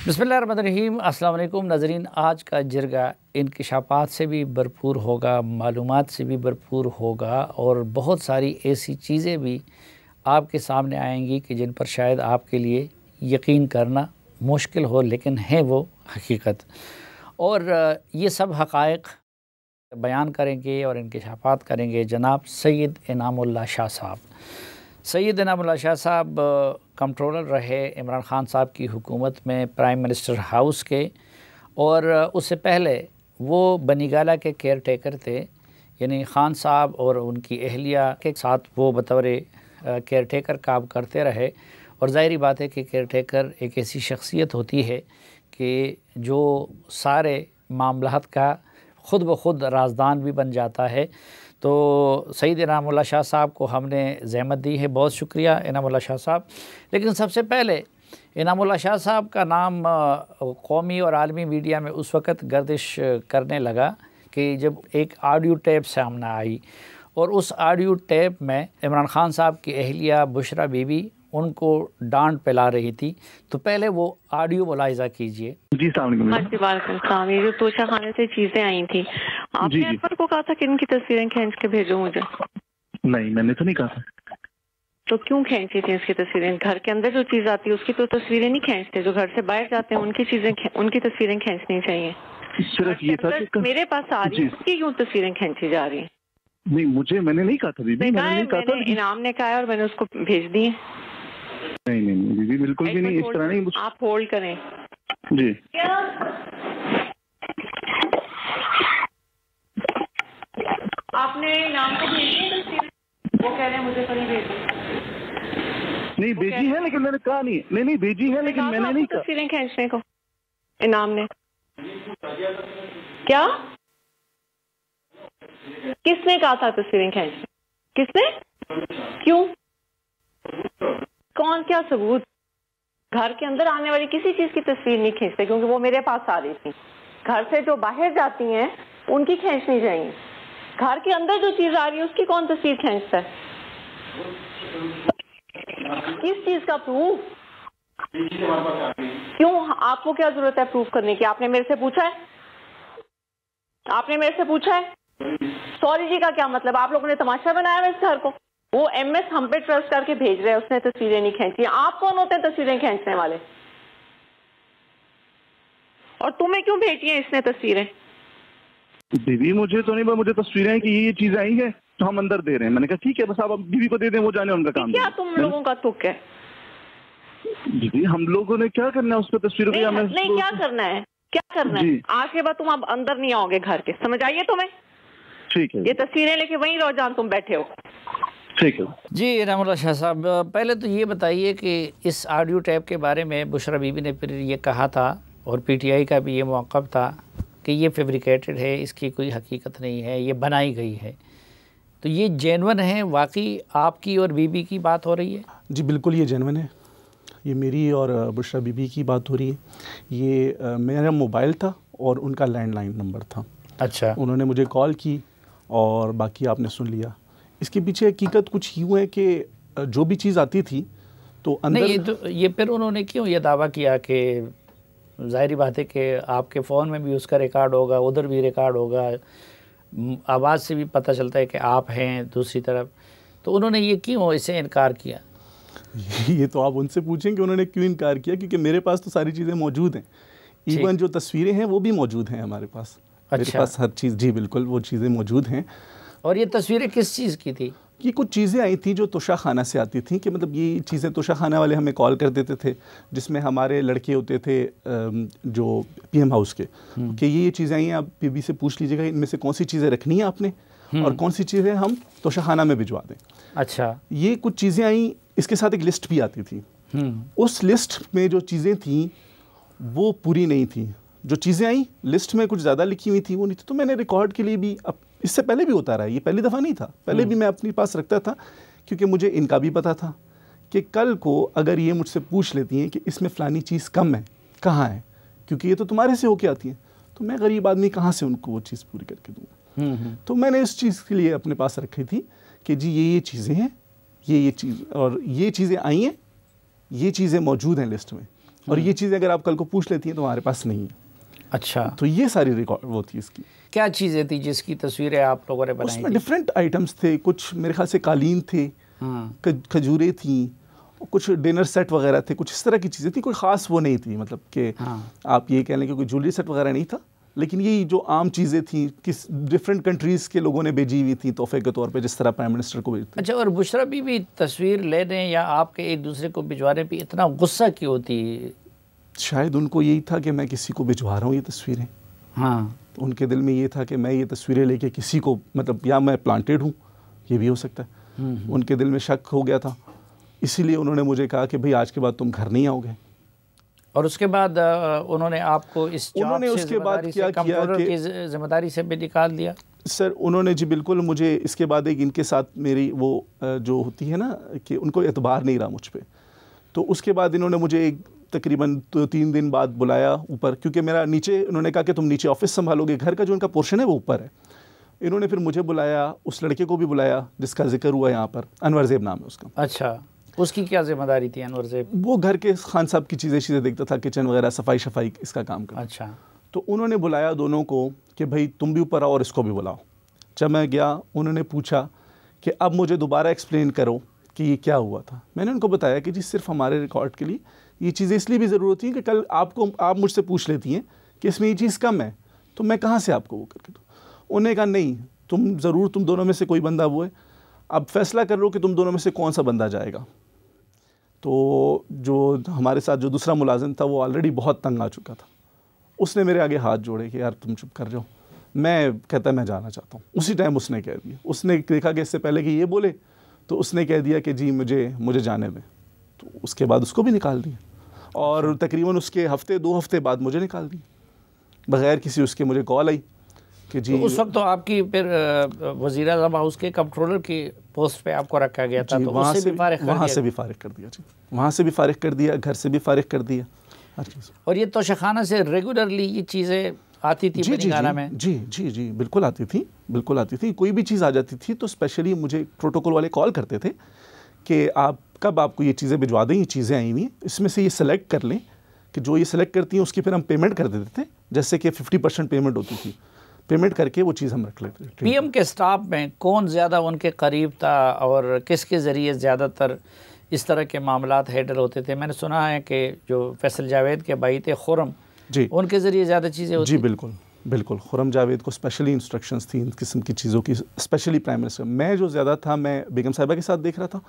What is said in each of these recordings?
बिस्मिल्लाहिर्रहमानिर्रहीम। अस्सलाम वालेकुम नाज़रीन। आज का जिरगा इंकिशाफ़ात से भी भरपूर होगा, मालूमात से भी भरपूर होगा और बहुत सारी ऐसी चीज़ें भी आपके सामने आएंगी कि जिन पर शायद आपके लिए यकीन करना मुश्किल हो, लेकिन है वो हकीकत। और ये सब हक़ाइक़ बयान करेंगे और इंकिशाफ़ात करेंगे जनाब सैयद इनामुल्लाह शाह साहब। सैयद इनामुल्लाह शाह साहब कंट्रोलर रहे इमरान ख़ान साहब की हुकूमत में, प्राइम मिनिस्टर हाउस के, और उससे पहले वो बनीगाला के केयर टेकर थे। यानी ख़ान साहब और उनकी अहलिया के साथ वो बतौर केयर टेकर काम करते रहे। और ज़ाहिरी बात है कि केयर टेकर एक ऐसी शख्सियत होती है कि जो सारे मामलात का ख़ुद ब खुद राजदान भी बन जाता है। तो सैयद इनामुल्लाह शाह साहब को हमने ज़हमत दी है, बहुत शुक्रिया इनामुल्लाह शाह साहब। लेकिन सबसे पहले इनामुल्लाह शाह साहब का नाम कौमी और आलमी मीडिया में उस वक़्त गर्दिश करने लगा कि जब एक ऑडियो टेप सामने आई और उस ऑडियो टेप में इमरान ख़ान साहब की अहलिया बुशरा बीबी उनको डांट पिला रही थी। तो पहले वो ऑडियो मुलाहिज़ा कीजिए। जी वालेकुम। ये जो तोशा खाने से चीजें आई थी, आपने अनवर को कहा था कि इनकी तस्वीरें खींच के भेजो मुझे? नहीं, मैंने तो नहीं कहा था। तो क्यों खींची थी इसकी तस्वीरें? घर के अंदर जो चीज आती है उसकी तो तस्वीरें नहीं खींचते, जो घर से बाहर जाते हैं उनकी चीजें, उनकी तस्वीरें खींचनी चाहिए। सिर्फ ये था कि मेरे पास आ रही है उसकी क्यों तस्वीरें खींची जा रही है? नहीं, मैंने नहीं कहा था बीबी, मैंने नहीं कहा था। इनाम ने कहा और मैंने उसको भेज दी। नहीं बीबी, बिल्कुल भी नहीं, इस तरह नहीं। आप होल्ड करें जी। आपने इनाम को भेजी? वो कह रहे हैं मुझे तो नहीं भेजी। नहीं भेजी है, लेकिन मैंने कहा नहीं भेजी है, लेकिन मैंने नहीं कहा तस्वीरें खींचने को। इनाम ने क्या, किसने कहा था तस्वीरें खींचने? किसने? क्यों? कौन? क्या सबूत? घर के अंदर आने वाली किसी चीज की तस्वीर नहीं खींचते, क्योंकि वो मेरे पास आ रही थी। घर से जो बाहर जाती हैं उनकी खींचनी चाहिए। घर के अंदर जो चीज आ रही है उसकी कौन तस्वीर खींचता है? किस चीज का प्रूफ? क्यों? आपको क्या जरूरत है प्रूफ करने की? आपने मेरे से पूछा है? आपने मेरे से पूछा है? सॉरी जी का क्या मतलब? आप लोगों ने तमाशा बनाया है इस घर को। वो एमएस हम पे ट्रस्ट करके भेज रहे हैं, उसने तस्वीरें नहीं खींची। आप कौन होते हैं तस्वीरें खींचने वाले? और तुम्हें क्यों भेजी है इसने तस्वीरें? बीबी मुझे तो नहीं, मुझे तस्वीरें कि ये चीजें आई है तो हम अंदर दे रहे हैं। मैंने कहा ठीक है, बस आप बीबी को दे दें, वो जाने उनका काम। क्या तुम लोगों का तुक है? बीबी हम लोगों ने क्या करना है उस पर तस्वीरों को? नहीं, क्या करना है? क्या करना है? आज के बाद तुम अब अंदर नहीं आओगे घर के, समझ आइए तुम्हें? ठीक है। ये तस्वीरें लेके वहीं रहो जहां तुम बैठे हो। ठीक है जी। इनामुल्लाह शाह साहब, पहले तो ये बताइए कि इस ऑडियो टैप के बारे में बुशरा बीबी ने फिर ये कहा था और पीटीआई का भी ये मौक़िफ़ था कि ये फैब्रिकेटेड है, इसकी कोई हकीकत नहीं है, ये बनाई गई है। तो ये जेन्युइन है? वाकई आपकी और बीबी की बात हो रही है? जी बिल्कुल, ये जेन्युइन है। ये मेरी और बुशरा बीबी की बात हो रही है। ये मेरा मोबाइल था और उनका लैंडलाइन नंबर था। अच्छा। उन्होंने मुझे कॉल की और बाकी आपने सुन लिया। इसके पीछे हकीकत कुछ यूँ है कि जो भी चीज़ आती थी तो अंदर नहीं, ये फिर उन्होंने क्यों ये दावा किया कि ज़ाहिरी बात है कि आपके फ़ोन में भी उसका रिकॉर्ड होगा, उधर भी रिकॉर्ड होगा, आवाज़ से भी पता चलता है कि आप हैं दूसरी तरफ, तो उन्होंने ये क्यों इसे इनकार किया? ये तो आप उनसे पूछें कि उन्होंने क्यों इनकार किया, क्योंकि मेरे पास तो सारी चीज़ें मौजूद हैं। इवन जो तस्वीरें हैं वो भी मौजूद हैं हमारे पास। अच्छा। मेरे पास हर चीज़, जी बिल्कुल, वो चीज़ें मौजूद हैं। और ये तस्वीरें किस चीज़ की थी? ये कुछ चीज़ें आई थी जो तोशा खाना से आती थी, कि मतलब ये चीज़ें तोशा खाना वाले हमें कॉल कर देते थे, जिसमें हमारे लड़के होते थे जो पीएम हाउस के, कि ये चीज़ें आई हैं, आप बीबी से पूछ लीजिएगा इनमें से कौन सी चीज़ें रखनी है आपने और कौन सी चीज़ें हम तोशा खाना में भिजवा दें। अच्छा। ये कुछ चीज़ें आई, इसके साथ एक लिस्ट भी आती थी। उस लिस्ट में जो चीज़ें थी वो पूरी नहीं थी। जो चीज़ें आई लिस्ट में कुछ ज़्यादा लिखी हुई थी, वो नहीं थी। तो मैंने रिकॉर्ड के लिए भी, अब इससे पहले भी होता रहा, ये पहली दफ़ा नहीं था, पहले भी मैं अपने पास रखता था, क्योंकि मुझे इनका भी पता था कि कल को अगर ये मुझसे पूछ लेती हैं कि इसमें फ़लानी चीज़ कम है, कहाँ है, क्योंकि ये तो तुम्हारे से होके आती है, तो मैं गरीब आदमी कहाँ से उनको वो चीज़ पूरी करके दूँगा। तो मैंने इस चीज़ के लिए अपने पास रखी थी कि जी ये चीज़ें हैं, ये चीज़, और ये चीज़ें आई हैं, ये चीज़ें मौजूद हैं लिस्ट में। और ये चीज़ें अगर आप कल को पूछ लेती हैं तो हमारे पास नहीं है। अच्छा, तो ये सारी रिकॉर्ड वो थी इसकी। क्या चीज़ें थी जिसकी तस्वीरें आप लोगों ने बनाई उसमें थी? डिफरेंट आइटम्स थे, कुछ मेरे ख्याल से कालीन थे, खजूरें थी, कुछ डिनर सेट वगैरह थे, कुछ इस तरह की चीज़ें थी। कोई ख़ास वो नहीं थी, मतलब कि आप ये कह लें कि कोई ज्वेलरी सेट वगैरह नहीं था, लेकिन यही जो आम चीज़ें थी किस डिफरेंट कंट्रीज़ के लोगों ने भेजी हुई थी तोहफे के तौर पे, जिस तरह प्राइम मिनिस्टर को भेजते। अच्छा, और बुशरा बीबी तस्वीर लेने या आपके एक दूसरे को भिजवाने पे इतना गुस्सा क्यों होती? शायद उनको यही था कि मैं किसी को भिजवा रहा हूँ ये तस्वीरें। हाँ, उनके दिल में ये था कि मैं ये तस्वीरें लेके किसी को, मतलब या मैं प्लांटेड हूँ, ये भी हो सकता है। उनके दिल में शक हो गया था, इसीलिए उन्होंने मुझे कहा कि भाई आज के बाद तुम घर नहीं आओगे। और उसके बाद उन्होंने आपको इस जॉब से उसके बाद क्या किया कि जिम्मेदारी से भी निकाल दिया? सर उन्होंने जी बिल्कुल, मुझे इसके बाद एक इनके साथ मेरी वो जो होती है ना कि उनको एतबार नहीं रहा मुझ पे, तो उसके बाद इन्होंने मुझे एक तकरीबन 3 दिन बाद बुलाया ऊपर, क्योंकि मेरा नीचे, उन्होंने कहा कि तुम नीचे ऑफिस संभालोगे, घर का जो उनका पोर्शन है वो ऊपर है। इन्होंने फिर मुझे बुलाया, उस लड़के को भी बुलाया जिसका जिक्र हुआ यहाँ पर, अनवर ज़ेब नाम है उसका। अच्छा, उसकी क्या जिम्मेदारी थी अनवर ज़ेब? वो घर के खान साहब की चीज़ें देखता था, किचन वगैरह, सफाई शफाई इसका काम करता। अच्छा, तो उन्होंने बुलाया दोनों को कि भाई तुम भी ऊपर आओ और इसको भी बुलाओ। जब मैं गया, उन्होंने पूछा कि अब मुझे दोबारा एक्सप्लेन करो कि ये क्या हुआ था। मैंने उनको बताया कि जी सिर्फ हमारे रिकॉर्ड के लिए ये चीज़ें इसलिए भी ज़रूरत थी कि कल आप मुझसे पूछ लेती हैं कि इसमें ये चीज़ कम है, तो मैं कहाँ से आपको वो करके दूँ। उन्होंने कहा नहीं, तुम दोनों में से कोई बंदा वो है, अब फैसला कर लो कि तुम दोनों में से कौन सा बंदा जाएगा। तो जो हमारे साथ जो दूसरा मुलाजिम था वो ऑलरेडी बहुत तंग आ चुका था, उसने मेरे आगे हाथ जोड़े कि यार तुम चुप कर जाओ। मैं कहता मैं जाना चाहता हूँ। उसी टाइम उसने कह दिया, उसने देखा कि इससे पहले कि ये बोले तो उसने कह दिया कि जी मुझे जाने दें। तो उसके बाद उसको भी निकाल दिया, और तकरीबन उसके 2 हफ्ते बाद मुझे निकाल दिया बग़ैर किसी उसके। मुझे कॉल आई कि जी तो उस वक्त तो आपकी फिर वज़ीर-ए-आज़म हाउस के कंट्रोलर की पोस्ट पे आपको रखा गया था, तो वहाँ से भी फारिग कर दिया जी, वहाँ से भी फारिग कर दिया, घर से भी फारिग कर दिया, हर चीज़। और ये तोशाखाना से रेगुलरली ये चीज़ें आती थी बनीगाला में? जी बिल्कुल आती थी। कोई भी चीज़ आ जाती थी तो स्पेशली मुझे प्रोटोकॉल वाले कॉल करते थे कि आप कब आपको ये चीज़ें भिजवा दें, ये चीज़ें आई हुई हैं, इसमें से ये सेलेक्ट कर लें, कि जो ये सेलेक्ट करती हैं उसकी फिर हम पेमेंट कर देते थे, जैसे कि 50% पेमेंट होती थी, पेमेंट करके वो चीज़ हम रख लेते थे। पीएम के स्टाफ में कौन ज़्यादा उनके करीब था और किसके ज़रिए ज़्यादातर इस तरह के मामलात हैंडल होते थे? मैंने सुना है कि जो फैसल जावेद के भाई थे खुर्रम जी, उनके ज़रिए ज़्यादा चीज़ें होती? जी बिल्कुल खुर्रम जावेद को स्पेशली इंस्ट्रक्शंस थी इन किस्म की चीज़ों की, स्पेशली प्राइम मिनिस्टर। मैं जो ज़्यादा था, मैं बेगम साहिबा के साथ देख रहा था,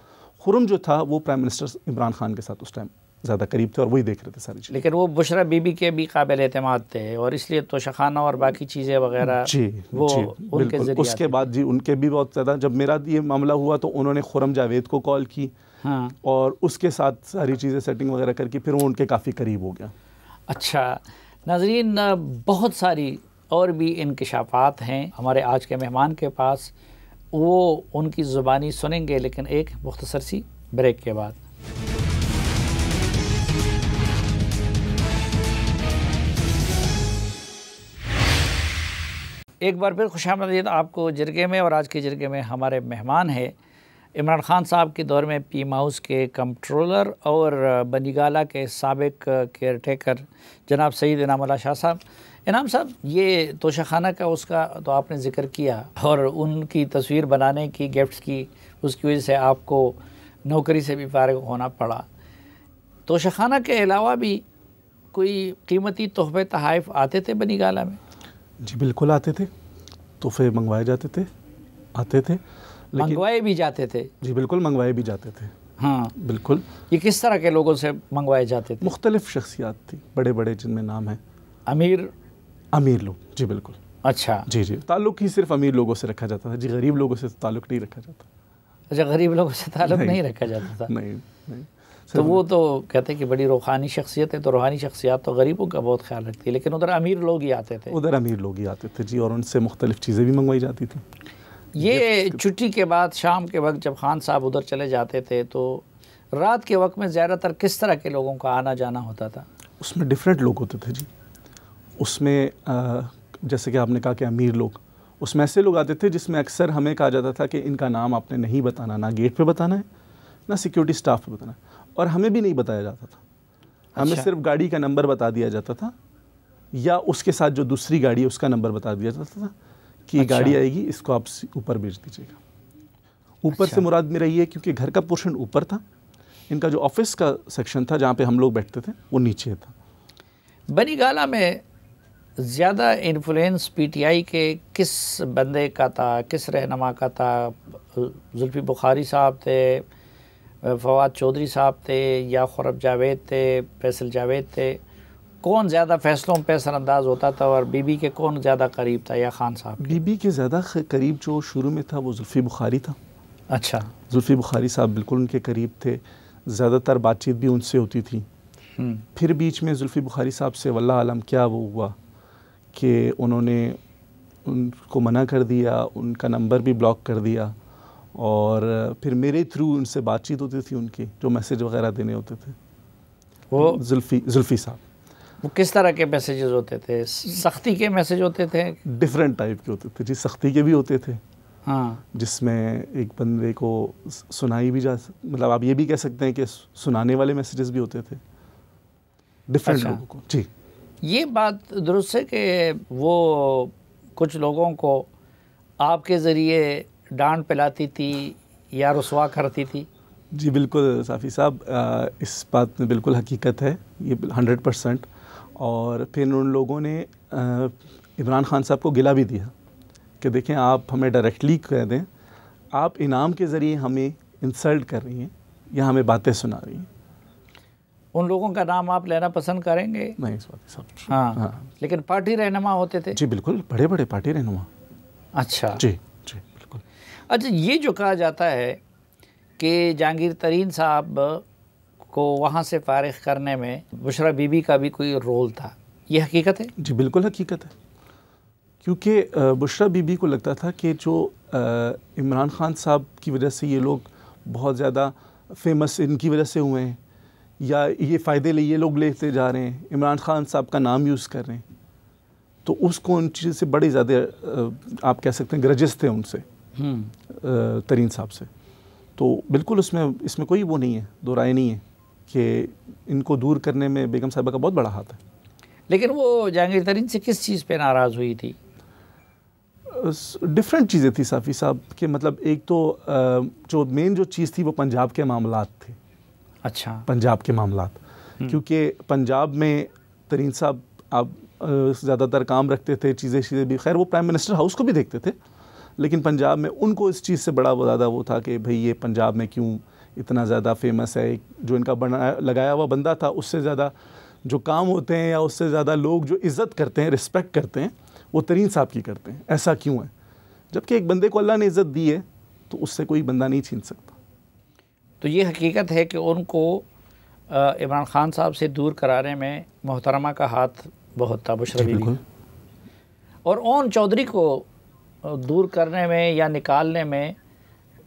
खुर्रम जो था वो प्राइम मिनिस्टर इमरान खान के साथ उस टाइम ज़्यादा करीब थे और वही देख रहे थे सारी चीज़ें। लेकिन वो बुशरा बीबी के भी काबिल एतमाद थे और इसलिए तोशाखाना और बाकी चीज़ें वगैरह वो उनके ज़रिए। उसके बाद जी उनके भी बहुत ज़्यादा, जब मेरा ये मामला हुआ तो उन्होंने खुर्रम जावेद को कॉल की, हाँ, और उसके साथ सारी चीज़ें सेटिंग वगैरह करके फिर वो उनके काफ़ी करीब हो गया। अच्छा नाज़रीन, बहुत सारी और भी इंकशाफात हैं हमारे आज के मेहमान के पास, वो उनकी ज़ुबानी सुनेंगे, लेकिन एक मुख्तसर सी ब्रेक के बाद। एक बार फिर खुशामदीद आपको जिरगे में, और आज के जिरगे में हमारे मेहमान हैं इमरान खान साहब के दौर में पीएम हाउस के कंट्रोलर और बनीगाला के साबिक केयर टेकर जनाब सईद इनाम अल्लाह शाह साहब। इनाम साहब, ये तोशाखाना का उसका तो आपने ज़िक्र किया, और उनकी तस्वीर बनाने की, गिफ्ट्स की, उसकी वजह से आपको नौकरी से भी फारिग होना पड़ा। तोशाखाना के अलावा भी कोई कीमती तोहफे तहाइफ आते थे बनीगाला में? जी बिल्कुल आते थे, तोहफे मंगवाए जाते थे, आते थे, मंगवाए भी जाते थे? जी बिल्कुल मंगवाए भी जाते थे। हाँ बिल्कुल। ये किस तरह के लोगों से मंगवाए जाते थे? मुख्तलिफ शख्सियात थी, बड़े बड़े जिनमें नाम है। अमीर लोग, जी बिल्कुल। अच्छा जी, ताल्लुक़ ही सिर्फ अमीर लोगों से रखा जाता था जी, गरीब लोगों से ताल्लुक़ नहीं रखा जाता। अच्छा, गरीब लोगों से ताल्लुक़ नहीं रखा जाता था? नहीं। तो वो तो कहते हैं कि बड़ी रूहानी शख्सियत है, तो रूहानी शख्सियात तो गरीबों का बहुत ख्याल रखती है, लेकिन उधर अमीर लोग ही आते थे। जी, और उनसे मुख्तलिफ चीज़ें भी मंगवाई जाती थी। ये छुट्टी के बाद शाम के वक्त जब खान साहब उधर चले जाते थे, तो रात के वक्त में ज़्यादातर किस तरह के लोगों का आना जाना होता था? उसमें डिफरेंट लोग होते थे जी। उसमें जैसे कि आपने कहा कि अमीर लोग, उसमें ऐसे लोग आते थे जिसमें अक्सर हमें कहा जाता था कि इनका नाम आपने नहीं बताना, ना गेट पे बताना है, ना सिक्योरिटी स्टाफ पे बताना है, और हमें भी नहीं बताया जाता था। हमें सिर्फ गाड़ी का नंबर बता दिया जाता था, या उसके साथ जो दूसरी गाड़ी है उसका नंबर बता दिया जाता था कि ये गाड़ी आएगी, इसको आप ऊपर भेज दीजिएगा। ऊपर से मुराद मेरा ये है क्योंकि घर का पोर्शन ऊपर था, इनका जो ऑफिस का सेक्शन था जहाँ पे हम लोग बैठते थे वो नीचे था। बनी गाला में ज़्यादा इन्फ्लुएंस पीटीआई के किस बंदे का था, किस रहनुमा का था? जुल्फी बुखारी साहब थे, फवाद चौधरी साहब थे, या खुरब जावेद थे, फैसल जावेद थे? कौन ज़्यादा फैसलों पे असरअंदाज होता था और बीबी के कौन ज़्यादा करीब था, या खान साहब? बीबी के ज़्यादा करीब जो शुरू में था वो जुल्फी बुखारी था। अच्छा। जुल्फी बुखारी साहब बिल्कुल उनके करीब थे, ज़्यादातर बातचीत भी उनसे होती थी। फिर बीच में जुल्फी बुखारी साहब से वल्लाह आलम क्या वो हुआ कि उन्होंने उनको मना कर दिया, उनका नंबर भी ब्लॉक कर दिया, और फिर मेरे थ्रू उनसे बातचीत होती थी, उनकी जो मैसेज वगैरह देने होते थे। वो जुल्फी साहब, वो किस तरह के मैसेजेस होते थे? सख्ती के मैसेज होते थे? डिफरेंट टाइप के होते थे जी। सख्ती के भी होते थे, हाँ, जिसमें एक बंदे को सुनाई भी मतलब आप ये भी कह सकते हैं कि सुनाने वाले मैसेजेस भी होते थे डिफरेंट लोगों को। जी, ये बात दुरुस्त है कि वो कुछ लोगों को आपके ज़रिए डांट पिलाती थी या रुसवा करती थी? जी बिल्कुल साफ़ी साहब, इस बात में बिल्कुल हकीकत है, ये 100%। और फिर उन लोगों ने इमरान खान साहब को गिला भी दिया कि देखें, आप हमें डायरेक्टली कह दें, आप इनाम के ज़रिए हमें इंसल्ट कर रही हैं या हमें बातें सुना रही हैं। उन लोगों का नाम आप लेना पसंद करेंगे? नहीं साफ़ी साहब। हाँ, लेकिन पार्टी रहनुमा होते थे? जी बिल्कुल, बड़े बड़े पार्टी रहनुमा। अच्छा जी जी बिल्कुल। अच्छा, ये जो कहा जाता है कि जहांगीर तरीन साहब को वहाँ से फारिग करने में बुशरा बीबी का भी कोई रोल था, ये हकीकत है? जी बिल्कुल हकीकत है, क्योंकि बुशरा बीबी को लगता था कि जो इमरान खान साहब की वजह से ये लोग बहुत ज़्यादा फेमस इनकी वजह से हुए हैं, या ये फ़ायदे ले ये लोग लेते जा रहे हैं, इमरान खान साहब का नाम यूज़ कर रहे हैं, तो उसको उन चीज़ से बड़ी ज़्यादा आप कह सकते हैं ग्रजेस थे उनसे, तरीन साहब से। तो बिल्कुल इसमें कोई वो नहीं है, दो राय नहीं है कि इनको दूर करने में बेगम साहिबा का बहुत बड़ा हाथ है। लेकिन वो जहांगीर तरीन से किस चीज़ पे नाराज़ हुई थी? डिफरेंट चीज़ें थी साफ़ी साहब के, मतलब एक तो जो मेन जो चीज़ थी वो पंजाब के मामलात थे। अच्छा, पंजाब के मामलात, क्योंकि पंजाब में तरीन साहब आप ज़्यादातर काम रखते थे, चीज़ें भी, खैर वो प्राइम मिनिस्टर हाउस को भी देखते थे, लेकिन पंजाब में उनको इस चीज़ से बड़ा ज़्यादा वो था कि भाई ये पंजाब में क्यों इतना ज़्यादा फेमस है, जो इनका लगाया हुआ बंदा था उससे ज़्यादा जो काम होते हैं या उससे ज़्यादा लोग जो इज़्ज़त करते हैं, रिस्पेक्ट करते हैं, वो तरीन साहब की करते हैं। ऐसा क्यों है? जबकि एक बंदे को अल्लाह ने इज़्ज़त दी है तो उससे कोई बंदा नहीं छीन सकता। तो ये हकीकत है कि उनको इमरान खान साहब से दूर कराने में मोहतरमा का हाथ बहुत था, बुशरा बीबी। और ओन चौधरी को दूर करने में या निकालने में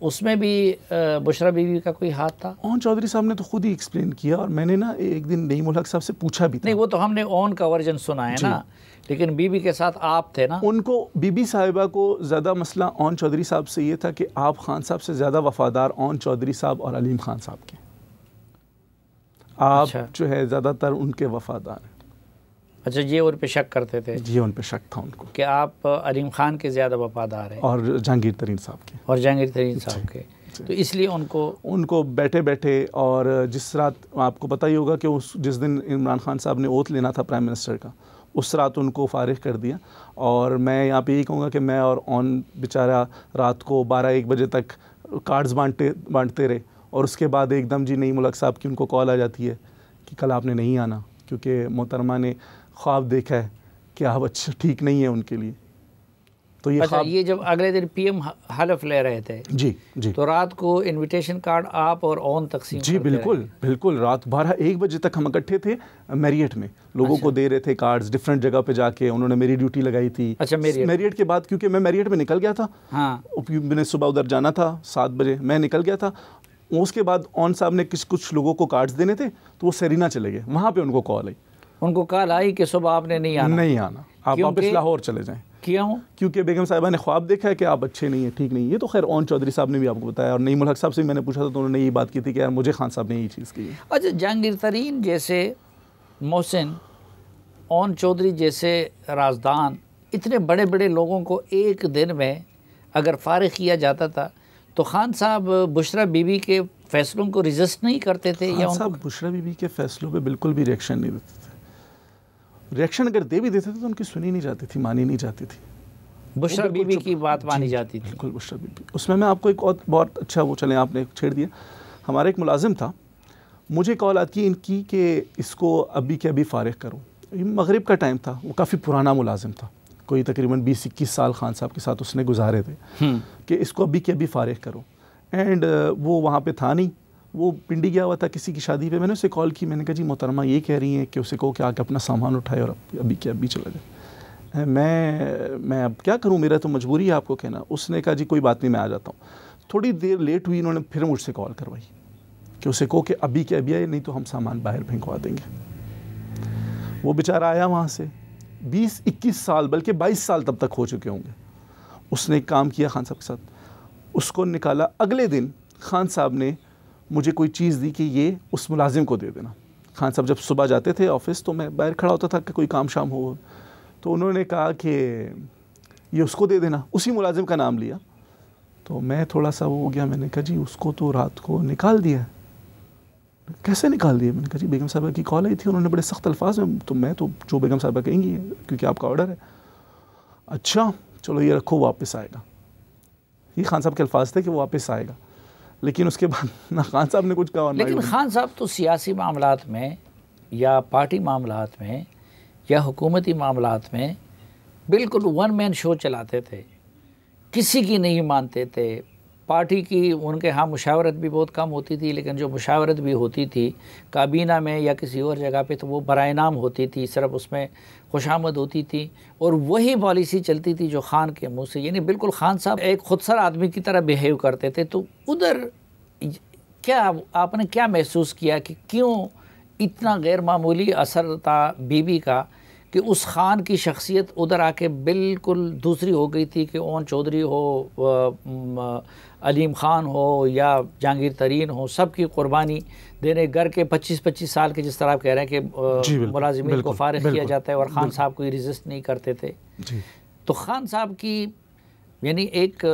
उसमें भी बुशरा बीबी का कोई हाथ था? ओन चौधरी साहब ने तो खुद ही एक्सप्लेन किया, और मैंने ना एक दिन नईम उल हक साहब से पूछा भी था। नहीं, वो तो हमने ओन का वर्जन सुना है ना, लेकिन बीबी के साथ आप थे ना। उनको बीबी साहिबा को ज़्यादा मसला ओन चौधरी साहब से ये था कि आप खान साहब से ज़्यादा वफ़ादार ओन चौधरी साहब और अलीम खान साहब के, आप अच्छा, जो है ज़्यादातर उनके वफ़ादार हैं। अच्छा, ये उन पे शक करते थे? जी, उन पे शक था उनको कि आप अलीम खान के ज़्यादा वफ़ादार हैं और जहांगीर तरीन साहब के, और जहांगीर तरीन साहब के, तो इसलिए उनको बैठे बैठे, और जिस रात आपको पता ही होगा कि जिस दिन इमरान खान साहब ने ओथ लेना था प्राइम मिनिस्टर का, उस रात उनको फारिग कर दिया। और मैं यहाँ पे यही कहूँगा कि मैं और ओन बेचारा रात को 12-1 बजे तक कार्ड्स बांटते रहे, और उसके बाद एकदम जी नईम उल हक साहब की उनको कॉल आ जाती है कि कल आपने नहीं आना, क्योंकि मोहतरमा ने ख्वाब देखा है कि आप अच्छा ठीक नहीं है उनके लिए। तो ये अच्छा, ये जब अगले दिन पीएम हलफ ले रहे थे जी जी, तो रात को इनविटेशन कार्ड आप और ओन तकसीम जी बिल्कुल रात 12-1 बजे तक हम इकट्ठे थे मैरियट में, लोगों को दे रहे थे कार्ड्स डिफरेंट जगह पे जाके। उन्होंने मेरी ड्यूटी लगाई थी। अच्छा, मैरियट के बाद, क्योंकि मैं मैरियट में निकल गया था, हाँ, मैंने सुबह उधर जाना था 7 बजे, मैं निकल गया था। उसके बाद ओन साहब ने कुछ लोगों को कार्ड्स देने थे, तो वो सेरीना चले गए, वहाँ पे उनको कॉल आई, उनको कॉल आई कि सुबह आपने नहीं आना, आप वापस लाहौर चले जाएं। क्यों? क्योंकि बेगम साहिबा ने ख्वाब देखा है कि आप अच्छे नहीं है, ठीक नहीं है। ये तो खैर ओन चौधरी साहब ने भी आपको बताया, और नईम उल हक साहब से भी मैंने पूछा था तो उन्होंने यही बात की थी कि यार मुझे खान साहब ने यही चीज़ की है। अच्छा, जहांगीर तरीन जैसे मोहसिन, ओन चौधरी जैसे राजदान इतने बड़े बड़े लोगों को एक दिन में अगर फारिग किया जाता था तो खान साहब बुशरा बीबी के फैसलों को रिजिस्ट नहीं करते थे? या साहब बुशरा बीबी के फैसलों पे बिल्कुल भी रिएक्शन नहीं देते थे। रिएक्शन अगर दे भी देते थे तो उनकी सुनी नहीं जाती थी, मानी नहीं जाती थी। बुशरा बीबी की बात मानी जाती थी। बिल्कुल बुशरा बीबी। उसमें मैं आपको एक और बहुत अच्छा वो चले आपने छेड़ दिया। हमारा एक मुलाजिम था, मुझे कॉल आती है इनकी कि इसको अभी के अभी फारिग करो। मगरिब का टाइम था, वो काफ़ी पुराना मुलाजिम था, कोई तकरीबन 20-21 साल खान साहब के साथ उसने गुजारे थे कि इसको अभी के अभी फारिग करो। एंड वो वहाँ पे था नहीं, वो पिंडी गया हुआ था किसी की शादी पे। मैंने उसे कॉल की, मैंने कहा जी मोहतरमा ये कह रही हैं कि उसे कहो कि आके अपना सामान उठाए और अभी के अभी चला जाए। मैं अब क्या करूँ, मेरा तो मजबूरी है आपको कहना। उसने कहा जी कोई बात नहीं, मैं आ जाता हूँ। थोड़ी देर लेट हुई, इन्होंने फिर मुझसे कॉल करवाई कि उसे कहो कि अभी के अभी आए, नहीं तो हम सामान बाहर फेंकवा देंगे। वो बेचारा आया वहाँ से, 20-21 साल बल्कि 22 साल तब तक हो चुके होंगे। उसने एक काम किया खान साहब के साथ, उसको निकाला। अगले दिन खान साहब ने मुझे कोई चीज़ दी कि ये उस मुलाजिम को दे देना। खान साहब जब सुबह जाते थे ऑफिस तो मैं बाहर खड़ा होता था कि कोई काम शाम हो, तो उन्होंने कहा कि ये उसको दे देना। उसी मुलाजिम का नाम लिया तो मैं थोड़ा सा वो हो गया। मैंने कहा जी उसको तो रात को निकाल दिया। कैसे निकाल दिया? मैंने कहा जी बेगम साहबा की कॉल आई थी, उन्होंने बड़े सख्त अल्फाज में, तो मैं तो जो बेगम साहबा कहेंगी क्योंकि आपका ऑर्डर है। अच्छा चलो ये रखो, वापस आएगा। ये खान साहब के अल्फाज थे कि वो वापस आएगा। लेकिन उसके बाद ना खान साहब ने कुछ कहा। लेकिन खान साहब तो सियासी मामलात में या पार्टी मामलात में या हुकूमती मामलात में बिल्कुल वन मैन शो चलाते थे, किसी की नहीं मानते थे। पार्टी की उनके यहाँ मुशावरत भी बहुत कम होती थी, लेकिन जो मुशावरत भी होती थी काबीना में या किसी और जगह पे तो वो बराए नाम होती थी, सिर्फ उसमें खुशामद होती थी और वही पॉलिसी चलती थी जो खान के मुंह से। यानी बिल्कुल खान साहब एक खुदसर आदमी की तरह बिहेव करते थे। तो उधर क्या आपने क्या महसूस किया कि क्यों इतना गैर मामूली असर था बीबी का कि उस खान की शख्सियत उधर आके बिल्कुल दूसरी हो गई थी? कि ओन चौधरी हो, अलीम ख़ान हो या जहांगीर तरीन हो, सब की कुर्बानी देने, घर के 25-25 साल के जिस तरह आप कह रहे हैं कि मुलाजिमीन को फारिग किया जाता है और ख़ान साहब को रिजिस्ट नहीं करते थे। तो ख़ान साहब की यानी एक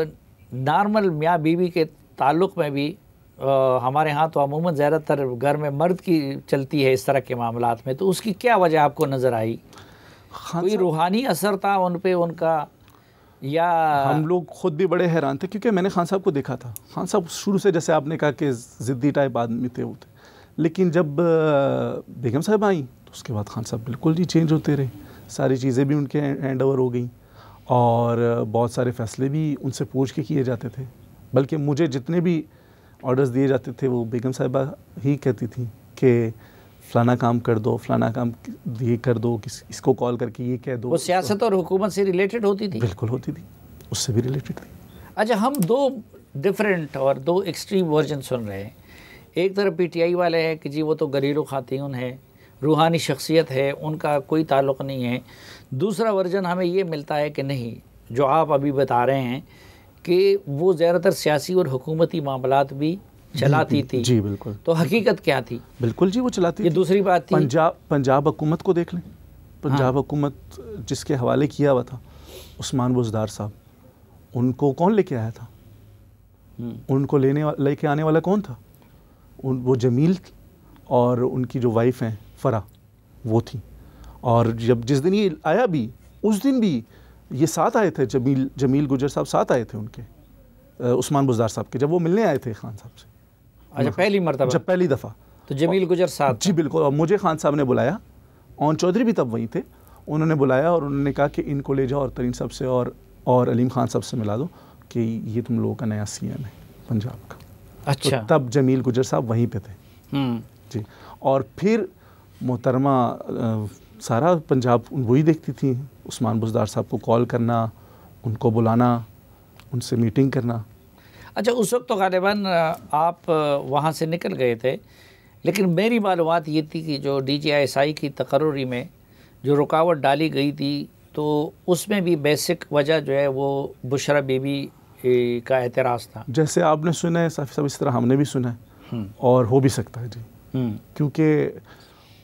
नॉर्मल मियाँ बीवी के ताल्लुक़ में भी हमारे यहाँ तो अमूमन ज़्यादातर घर में मर्द की चलती है इस तरह के मामलात में, तो उसकी क्या वजह आपको नज़र आई? कोई रूहानी असर था उन पे उनका, या हम लोग खुद भी बड़े हैरान थे क्योंकि मैंने खान साहब को देखा था। खान साहब शुरू से जैसे आपने कहा कि ज़िद्दी टाइप आदमी थे वो थे, लेकिन जब बेगम साहब आई तो उसके बाद खान साहब बिल्कुल ही चेंज होते रहे। सारी चीज़ें भी उनके हैंड ओवर हो गई और बहुत सारे फ़ैसले भी उनसे पूछ के किए जाते थे। बल्कि मुझे जितने भी ऑर्डर्स दिए जाते थे वो बेगम साहिबा ही कहती थी कि फ़लाना काम कर दो, फ़लाना काम ये कर दो, इसको कॉल करके ये कह दो। वो सियासत और हुकूमत से रिलेटेड होती थी? बिल्कुल होती थी, उससे भी रिलेटेड थी। अच्छा, हम दो डिफरेंट और दो एक्सट्रीम वर्जन सुन रहे हैं। एक तरफ PTI वाले हैं कि जी वो तो घरेलू खातून है, रूहानी शख्सियत है, उनका कोई ताल्लुक़ नहीं है। दूसरा वर्जन हमें ये मिलता है कि नहीं, जो आप अभी बता रहे हैं कि वो ज़्यादातर सियासी और हुकूमती मामलात भी चलाती थी। जी बिल्कुल। तो हकीकत क्या थी? बिल्कुल जी, वो चलाती ये थी। दूसरी बात थी पंजाब हुकूमत को देख लें। पंजाब हुकूमत जिसके हवाले किया हुआ था उस्मान बुज़दार साहब, उनको कौन लेके आया था? उनको लेके आने वाला कौन था? वो जमील और उनकी जो वाइफ हैं फ़रा, वो थी। और जब जिस दिन ये आया भी, उस दिन भी ये साथ आए थे, जमील गुजर साहब साथ आए थे उनके, उस्मान बुज़दार साहब के, जब वो मिलने आए थे खान साहब से। अच्छा, पहली मरतबा जब पहली दफ़ा तो जमील गुजर साहब? जी बिल्कुल। और मुझे खान साहब ने बुलाया, ओन चौधरी भी तब वहीं थे, उन्होंने बुलाया और उन्होंने कहा कि इनको ले जाओ और तरीन साहब से और अलीम खान साहब से मिला दो कि ये तुम लोगों का नया CM है पंजाब का। अच्छा। तो तब जमील गुजर साहब वहीं पे थे। जी। और फिर मोहतरमा सारा पंजाब वही देखती थी, उस्मान बुज़दार साहब को कॉल करना, उनको बुलाना, उनसे मीटिंग करना। अच्छा, उस वक्त तो ग़ालिबन आप वहाँ से निकल गए थे, लेकिन मेरी मालूमात ये थी कि जो DGISI की तकर्री में जो रुकावट डाली गई थी तो उसमें भी बेसिक वजह जो है वो बुशरा बीबी का एतराज़ था। जैसे आपने सुना है, सब इस तरह हमने भी सुना है और हो भी सकता है जी। क्योंकि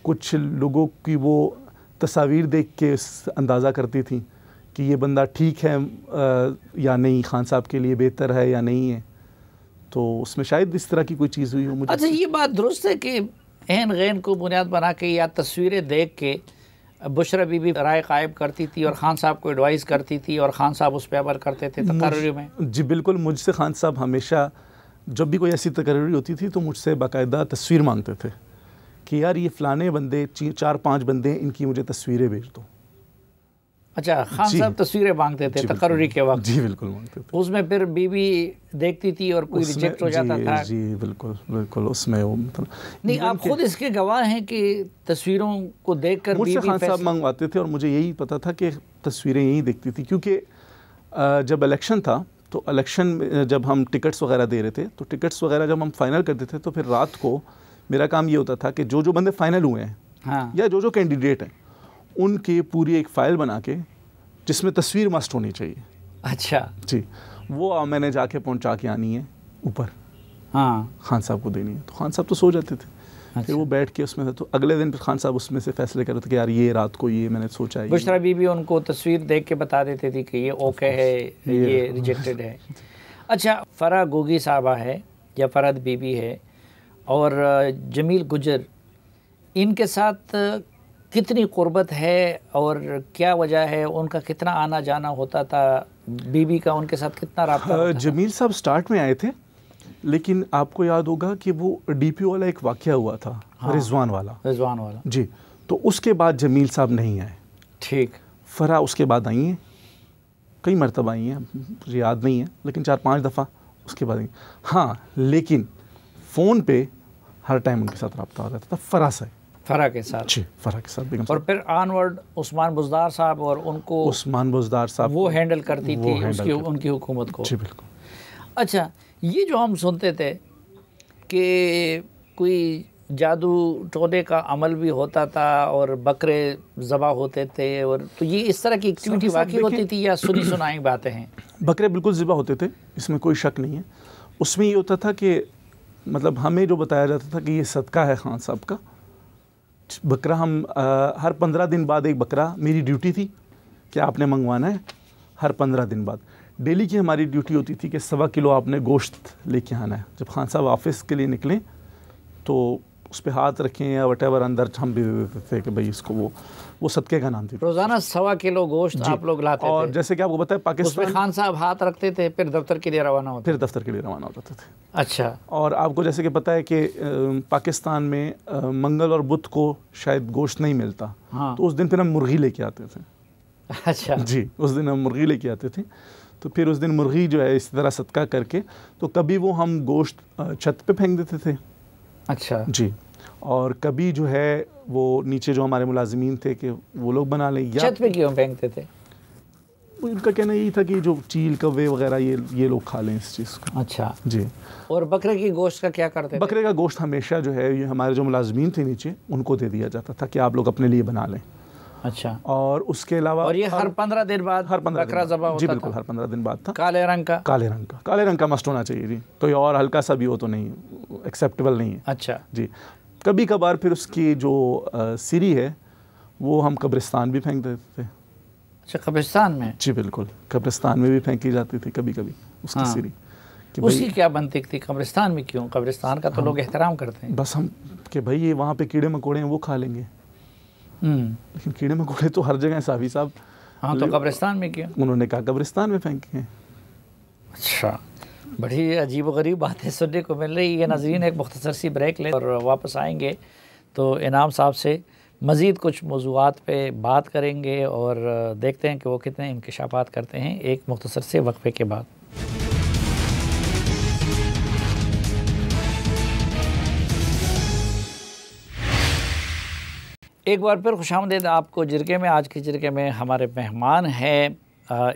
कुछ लोगों की वो तस्वीर देख के अंदाज़ा करती थी कि ये बंदा ठीक है या नहीं, खान साहब के लिए बेहतर है या नहीं है। तो उसमें शायद इस तरह की कोई चीज़ हुई हो मुझे। अच्छा, ये बात दुरुस्त है कि एन गैन को बुनियाद बना के या तस्वीरें देख के बुशरा बीबी राय कायम करती थी और खान साहब को एडवाइस करती थी और खान साहब उस पर अमल करते थे तकर्री में? जी बिल्कुल, मुझसे खान साहब हमेशा जब भी कोई ऐसी तकर्री होती थी तो मुझसे बाकायदा तस्वीर मांगते थे कि यार ये फ़लाने बंदे 4-5 बंदे, इनकी मुझे तस्वीरें भेज दो। अच्छा, खान साहब तस्वीरें मांगते थे तकर्री के वक्त? जी बिल्कुल मांगते थे। उसमें फिर बीबी देखती थी और कोई रिजेक्ट हो जाता था? जी बिल्कुल बिल्कुल, उसमें वो नहीं, आप खुद इसके गवाह हैं कि तस्वीरों को देखकर मुझसे खान साहब मंगवाते थे और मुझे यही पता था कि तस्वीरें यही दिखती थी, क्योंकि जब इलेक्शन था तो इलेक्शन में जब हम टिकट्स वगैरह दे रहे थे तो टिकट्स वगैरह जब हम फाइनल करते थे तो फिर रात को मेरा काम ये होता था कि जो जो बंदे फाइनल हुए हैं, हाँ, या जो जो कैंडिडेट हैं, उनकी पूरी एक फ़ाइल बना के जिसमें तस्वीर मस्ट होनी चाहिए। अच्छा जी, वो मैंने जाके पहुंचा के आनी है ऊपर, हाँ, खान साहब को देनी है। तो खान साहब तो सो जाते थे। अच्छा। फिर वो बैठ के उसमें था, तो अगले दिन खान साहब उसमें से फैसले कर रहे थे कि यार ये रात को ये मैंने सोचा है। बुशरा बीबी उनको तस्वीर देख के बता देती थी कि ये ओके है, ये रिजेक्टेड है। अच्छा, फ़रा गोगी साहबा है या फ़रहद बीबी है और जमील गुजर, इनके साथ कितनी क़ुर्बत है और क्या वजह है? उनका कितना आना जाना होता था? बीबी का उनके साथ कितना रब्ता होता था? जमील साहब स्टार्ट में आए थे, लेकिन आपको याद होगा कि वो डीपी वाला एक वाक़या हुआ था, हाँ, रिजवान वाला जी, तो उसके बाद जमील साहब नहीं आए। ठीक। फ़रा उसके बाद आई हैं, कई मरतबा आई हैं, मुझे याद नहीं है, लेकिन 4-5 दफ़ा उसके बाद आई। हाँ, लेकिन फ़ोन पे हर टाइम उनके साथ रब्ता हो जाता था फ़रा के साथ जी, फ़रा के साथ बेगम। और फिर ऑनवर्ड उस्मान बुज़दार साहब, और उनको उस्मान बुज़दार साहब वो हैंडल करती थी उसकी उनकी हुकूमत को। जी बिल्कुल। अच्छा, ये जो हम सुनते थे कि कोई जादू टोने का अमल भी होता था और बकरे ज़बा होते थे, और तो ये इस तरह की एक्टिविटी वाकई होती थी या सुनी सुनाई बातें हैं? बकरे बिल्कुल ज़बा होते थे, इसमें कोई शक नहीं है। उसमें ये होता था कि मतलब हमें जो बताया जाता था कि ये सदका है खान साहब का। बकरा हम हर 15 दिन बाद एक बकरा, मेरी ड्यूटी थी कि आपने मंगवाना है हर 15 दिन बाद। डेली की हमारी ड्यूटी होती थी कि 1.25 किलो आपने गोश्त लेके आना है। जब खान साहब ऑफिस के लिए निकलें तो उस पर हाथ रखें या वटेवर, अंदर हम भी देते थे कि भाई इसको वो सदक़े का नाम थी। रोज़ाना 1.25 किलो गोश्त आप लोग लाते और थे? जैसे कि आपको बताया पाकिस्तान, उसमें खान साहब हाथ रखते थे, फिर दफ्तर के लिए रवाना होते? फिर दफ्तर के लिए रवाना होते थे। अच्छा। और आपको जैसे कि पता है कि पाकिस्तान में मंगल और बुध को शायद गोश्त नहीं मिलता, हाँ, तो उस दिन फिर हम मुर्गी लेके आते थे। अच्छा जी, उस दिन हम मुर्गी लेके आते थे। तो फिर उस दिन मुर्गी जो है इस तरह सदका करके, तो कभी वो हम गोश्त छत पे फेंक देते थे। अच्छा जी। और कभी जो है वो नीचे जो हमारे मुलाजिमीन थे कि वो लोग बना लें। छत पे क्यों फेंकते थे? उनका कहना यही था कि जो चील कौवे वगैरह ये लोग खा लें इस चीज़ को। अच्छा जी। और बकरे की गोश्त का क्या करते थे? बकरे का गोश्त हमेशा जो है ये हमारे जो मुलाजिमीन थे नीचे, उनको दे दिया जाता था कि आप लोग अपने लिए बना लें। अच्छा। और उसके अलावा, और ये हर 15 दिन बाद बकरा ज़बा होता? जी बिल्कुल, हर 15 दिन बाद था। काले रंग का मस्ट होना चाहिए जी, कोई और हल्का सा भी हो तो नहीं, एक्सेप्टेबल नहीं है। अच्छा जी। कभी कभार फिर उसकी जो सिरी है वो हम कब्रिस्तान भी फेंक देते थे। अच्छा, कब्रिस्तान में? जी बिल्कुल, कब्रिस्तान में भी फेंकी जाती थी कभी कभी उसकी, हाँ, सिरी। उसकी क्या बनती थी? कब्रिस्तान में क्यों? कब्रिस्तान का तो लोग एहतराम करते हैं। बस हम कि भाई ये वहाँ पे कीड़े मकोड़े हैं वो खा लेंगे, लेकिन कीड़े मकोड़े तो हर जगह साफी साहब। हाँ, तो कब्रिस्तान में क्यों? उन्होंने कहा कब्रिस्तान में फेंके हैं। अच्छा, बड़ी अजीब व गरीब बातें सुनने को मिल रही है। नाज़रीन, एक मुख्तसर सी ब्रेक लें और वापस आएंगे तो इनाम साहब से मज़ीद कुछ मौज़ूआत पे बात करेंगे और देखते हैं कि वो कितने इंकिशाफ़ात करते हैं एक मुख्तसर से वक्फे के बाद। एक बार फिर खुशामदीद आपको जिरगे में। आज के जिरगे में हमारे मेहमान हैं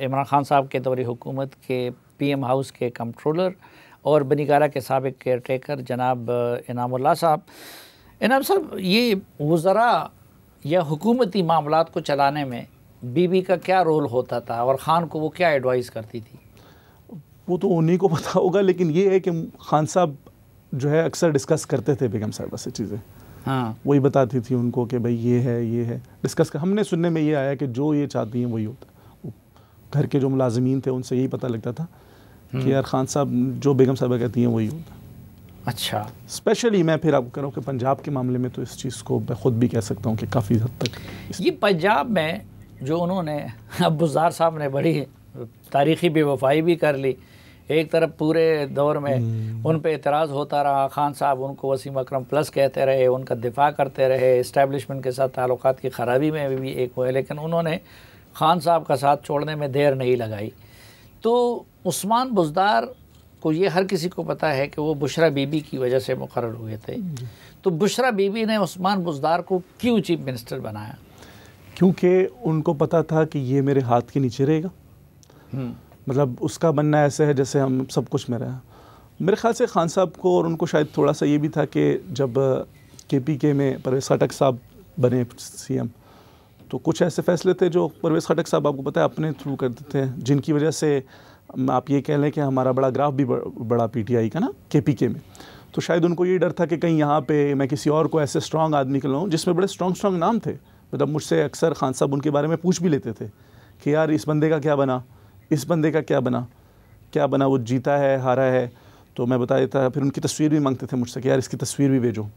इमरान खान साहब के दौरे हुकूमत के PM हाउस के कंट्रोलर और बनीगारा के साबिक केयर टेकर जनाब इनामुल्लाह साहब। इनाम साहब, ये वज़रा या हुकूमती मामलात को चलाने में बीबी का क्या रोल होता था और ख़ान को वो क्या एडवाइस करती थी? वो तो उन्हीं को पता होगा, लेकिन ये है कि खान साहब जो है अक्सर डिस्कस करते थे बेगम साहिबा से चीज़ें। हाँ। वही बताती थी उनको कि भाई ये है डिस्कस कर। हमने सुनने में ये आया कि जो ये चाहती हैं वही होता। घर के जो मुलाजमीन थे उनसे यही पता लगता था कि यार खान साहब जो बेगम साहबा कहती हैं वही होता। अच्छा। स्पेशली मैं फिर आपको कह रहा हूँ कि पंजाब के मामले में तो इस चीज़ को मैं ख़ुद भी कह सकता हूँ कि काफ़ी हद तक ये पंजाब में जो उन्होंने अब बुज़दार साहब ने बड़ी तारीख़ी बेवफाई भी कर ली। एक तरफ पूरे दौर में उन पे एतराज़ होता रहा, खान साहब उनको वसीम अकरम प्लस कहते रहे, उनका दिफा करते रहे, इस्टेब्लिशमेंट के साथ ताल्लुकात की ख़राबी में भी एक हुए, लेकिन उन्होंने खान साहब का साथ छोड़ने में देर नहीं लगाई। तो उस्मान बुज़दार को ये हर किसी को पता है कि वो बुशरा बीबी की वजह से मुकर्रर हुए थे। तो बुशरा बीबी ने उस्मान बुज़दार को क्यों चीफ मिनिस्टर बनाया? क्योंकि उनको पता था कि ये मेरे हाथ के नीचे रहेगा। मतलब उसका बनना ऐसा है जैसे हम सब कुछ में रहा। मेरे ख्याल से खान साहब को और उनको शायद थोड़ा सा ये भी था कि जब KPK में परवेज़ खटक साहब बने CM, तो कुछ ऐसे फैसले थे जो परवेज़ खटक साहब आपको पता है अपने थ्रू करते थे, जिनकी वजह से आप ये कह लें कि हमारा बड़ा ग्राफ भी बड़ा PTI का ना KPK में। तो शायद उनको ये डर था कि कहीं यहाँ पे मैं किसी और को ऐसे स्ट्रॉन्ग आदमी के लाऊं जिसमें बड़े स्ट्रॉन्ग नाम थे। मतलब मुझसे अक्सर खान साहब उनके बारे में पूछ भी लेते थे कि यार इस बंदे का क्या बना, इस बंदे का क्या बना, वो जीता है हारा है। तो मैं बता देता, फिर उनकी तस्वीर भी मांगते थे मुझसे कि यार इसकी तस्वीर भी भेजो,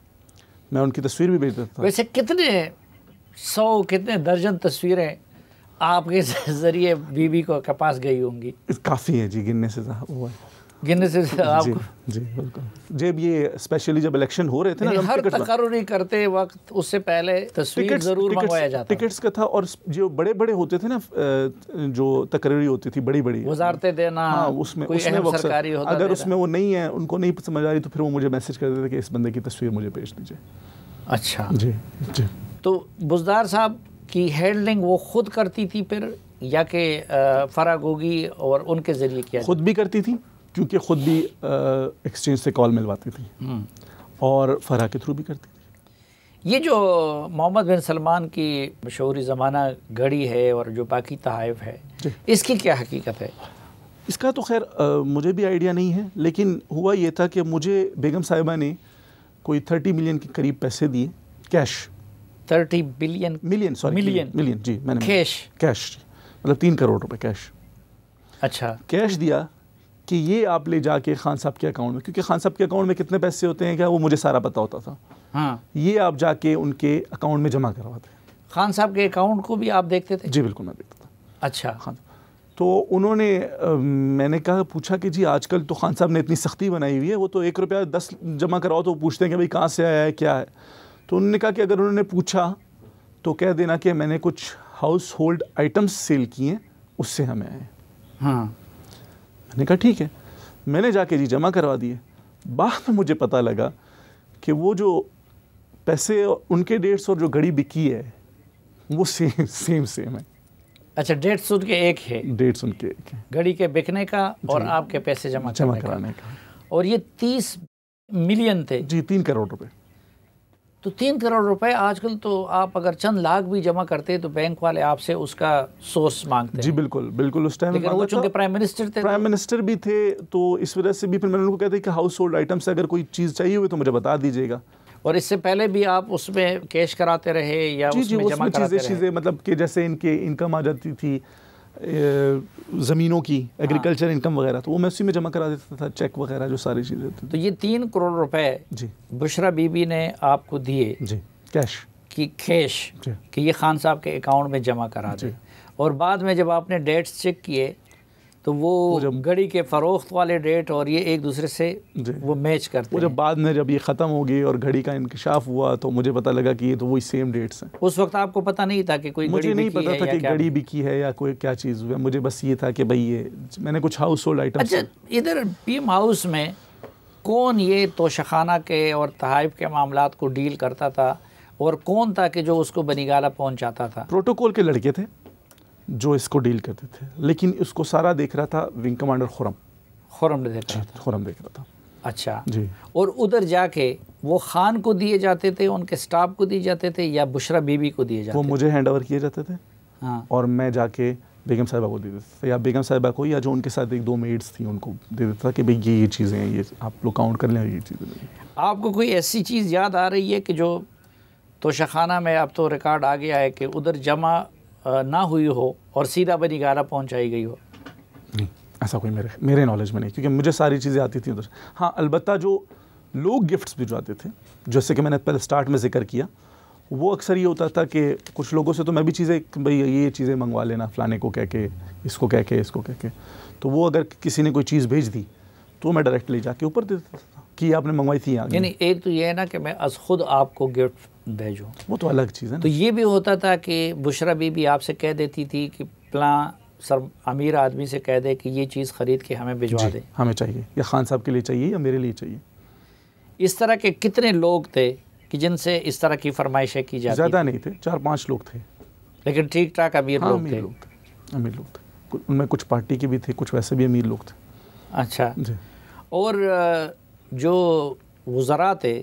मैं उनकी तस्वीर भी भेज देता था। वैसे कितने दर्जन तस्वीरें आपके ज़रिए बीबी को के पास गई होंगी? काफ़ी है जी, गिनने से आपको जी बिल्कुल। जब ये स्पेशली जब इलेक्शन हो रहे थे ना, हर तकर्री करते वक्त उससे पहले तस्वीर जरूर मंगवाया जाता, टिकट्स का था। और जो बड़े होते थे ना, जो तकर्री होती थी बड़ी वजारतें देना, हाँ, उसमें सरकारी होता, अगर उसमें वो नहीं है, उनको नहीं समझ आ रही, तो फिर वो मुझे मैसेज कर देते कि इस बंदे की तस्वीर मुझे भेज दीजिए। अच्छा जी। तो बुज़दार साहब की हैंडलिंग वो खुद करती थी फिर, या कि फराह गोगी और उनके ज़रिए किया? खुद भी करती थी, क्योंकि ख़ुद भी एक्सचेंज से कॉल मिलवाती थी, और फराह के थ्रू भी करती थी। ये जो मोहम्मद बिन सलमान की मशहूरी ज़माना घड़ी है और जो बाकी तहाइफ है, इसकी क्या हकीकत है? इसका तो खैर मुझे भी आइडिया नहीं है, लेकिन हुआ ये था कि मुझे बेगम साहिबा ने कोई 30 मिलियन के करीब पैसे दिए कैश। 30 मिलियन जी, मैंने कैश मतलब 3 करोड़ रुपए कैश। अच्छा, कैश दिया कि ये आप ले जाके खान साहब के अकाउंट में, क्योंकि खान साहब के अकाउंट में कितने पैसे होते हैं क्या वो मुझे सारा पता होता था। हाँ, ये आप जाके उनके अकाउंट में जमा करवाते। खान साहब के अकाउंट को भी आप देखते थे? जी बिल्कुल, मैं देखता था। अच्छा। हाँ, तो उन्होंने मैंने पूछा कि जी आजकल तो खान साहब ने इतनी सख्ती बनाई हुई है, वो तो 1 रुपया 10 जमा करवाओ तो पूछते हैं कि भाई कहाँ से आया है, क्या है। तो उन्होंने कहा कि अगर उन्होंने पूछा तो कह देना कि मैंने कुछ हाउस होल्ड आइटम्स सेल किए हैं, उससे हमें आए। हाँ, मैंने कहा ठीक है। मैंने जाके जी जमा करवा दिए। बाद में मुझे पता लगा कि वो जो पैसे उनके 150 और जो घड़ी बिकी है वो सेम है। अच्छा, 150 उनके एक है, 150 उनके एक है, घड़ी के बिकने का और आपके पैसे जमा कराने का। और ये 30 मिलियन थे जी, 3 करोड़ रुपए। तो 3 करोड़ रुपए आजकल तो आप अगर चंद लाख भी जमा करते तो बैंक वाले आपसे उसका सोर्स मांगते हैं। जी बिल्कुल उस टाइम। लेकिन वो चूंकि प्राइम मिनिस्टर भी थे, तो इस वजह से भी फिर मैंने उनको कहते कि हाउस होल्ड आइटम से अगर कोई चीज़ चाहिए हुई तो मुझे बता दीजिएगा। और इससे पहले भी आप उसमें कैश कराते रहे या उसमें जमा कराते रहे? चीज़ें मतलब कि जैसे इनके इनकम आ जाती थी ज़मीनों की, एग्रीकल्चर इनकम वगैरह, तो वो मैं उसी में जमा करा देता था, चेक वगैरह जो सारी चीज़ें थी। तो ये 3 करोड़ रुपए जी बुशरा बीबी ने आपको दिए जी कैश कि ये खान साहब के अकाउंट में जमा करा दे। और बाद में जब आपने डेट्स चेक किए तो वो घड़ी के फरोख्त वाले डेट और ये एक दूसरे से वो मैच करते हैं। जब बाद में जब ये ख़त्म हो गई और घड़ी का इंकशाफ हुआ तो मुझे पता लगा कि ये तो वही सेम डेट्स हैं। उस वक्त आपको पता नहीं था कि कोई मुझे नहीं पता था कि घड़ी बिकी है या कोई क्या चीज़ हुई। मुझे बस ये था कि भाई ये मैंने कुछ हाउस होल्ड आइटम। अच्छा, इधर PM हाउस में कौन ये तोशाखाना के और तहाइफ के मामलात को डील करता था और कौन था कि जो उसको बनीगाला पहुँचाता था? प्रोटोकॉल के लड़के थे जो इसको डील करते थे, लेकिन इसको सारा देख रहा था विंग कमांडर खुरम देख रहा था। अच्छा जी। और उधर जाके वो खान को दिए जाते थे, उनके स्टाफ को दिए जाते थे, या बुशरा बीबी को दिए जाते थे? वो मुझे हैंड ओवर किए जाते थे। हाँ। और मैं जाके बेगम साहिबा को दे देता था, या बेगम साहिबा को, या जो उनके साथ 1-2 मेड्स थी उनको दे देता था कि भाई ये चीज़ें हैं, ये आप लोग काउंट कर लें, ये चीज़ें। आपको कोई ऐसी चीज़ याद आ रही है कि जो तोशाखाना में अब तो रिकॉर्ड आ गया है कि उधर जमा ना हुई हो और सीधा बनीगाला पहुंचाई गई हो? नहीं, ऐसा कोई मेरे नॉलेज में नहीं, क्योंकि मुझे सारी चीज़ें आती थी उधर। हाँ, अलबत्ता जो लोग गिफ्ट्स भिजवाते थे, जैसे कि मैंने पहले स्टार्ट में जिक्र किया, वो अक्सर ये होता था कि कुछ लोगों से तो मैं भी चीज़ें, भाई ये चीज़ें मंगवा लेना फ़लाने को कह के, इसको कह के, इसको कह के, तो वो अगर किसी ने कोई चीज़ भेज दी तो मैं डायरेक्ट ले जाके ऊपर दे देता था कि आपने मंगवाई थी आगे। यानी एक तो ये है ना कि मैं अस खुद आपको गिफ्ट भेजूँ, वो तो अलग चीज़ है ना। तो ये भी होता था कि बुशरा बीबी आपसे कह देती थी कि प्लान सर अमीर आदमी से कह दे कि ये चीज़ ख़रीद के हमें भिजवा दे, हमें चाहिए, या खान साहब के लिए चाहिए या मेरे लिए चाहिए। इस तरह के कितने लोग थे कि जिनसे इस तरह की फरमाइशें की जाती? ज़्यादा नहीं थे, 4-5 लोग थे, लेकिन ठीक ठाक अमीर लोग थे। अमीर लोग थे, उनमें कुछ पार्टी के भी थे, कुछ वैसे भी अमीर लोग थे। अच्छा जी। और जो वज़रा थे,